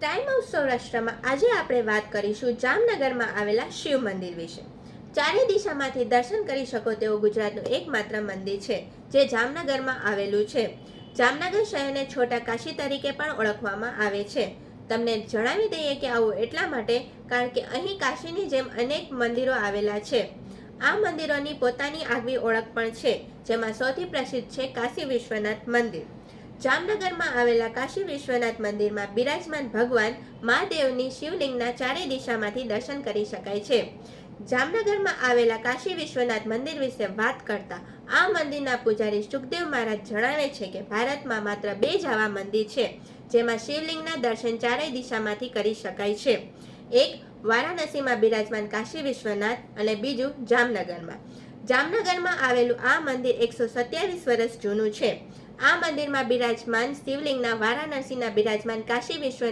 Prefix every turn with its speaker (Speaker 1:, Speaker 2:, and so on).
Speaker 1: Time of સૌરાષ્ટ્રમાં આજે આપણે વાત કરીશું જામનગરમાં આવેલા શિવ મંદિર વિશે. ચારે દિશામાંથી દર્શન કરી શકો તેવું ગુજરાતનું એકમાત્ર મંદિર છે જે જામનગરમાં આવેલું છે. જામનગર શહેરને છોટા કાશી તરીકે પણ ઓળખવામાં આવે છે. તમને જણાવી દઈએ કે આવું એટલા માટે કારણ કે અહીં કાશીની જેમ અનેક મંદિરો આવેલા છે. આ મંદિરોની પોતાની આગવી ઓળખ પણ છે, જેમાં સૌથી પ્રસિદ્ધ છે કાશી વિશ્વનાથ મંદિર. જામનગરમાં આવેલા કાશી વિશ્વનાથ મંદિરમાં બિરાજમાન ભગવાન મહાદેવની શિવલિંગના ચારે દિશામાંથી દર્શન કરી શકાય છે. જામનગરમાં આવેલા કાશી વિશ્વનાથ મંદિર વિશે વાત કરતા આ મંદિરના પૂજારી સુખદેવ મહારાજ જણાવે છે કે ભારતમાં માત્ર 2 જ આવા મંદિર છે જેમાં શિવલિંગના દર્શન ચારેય દિશામાંથી કરી શકાય છે. એક વારાણસીમાં બિરાજમાન કાશી વિશ્વનાથ અને બીજું જામનગરમાં. જામનગરમાં આવેલું આ મંદિર 127 વર્ષ જૂનું છે. આ મંદિરમાં બિરાજમાન શિવલિંગના વારાણસીના બિરાજમાન કાશી વિશ્વનાથ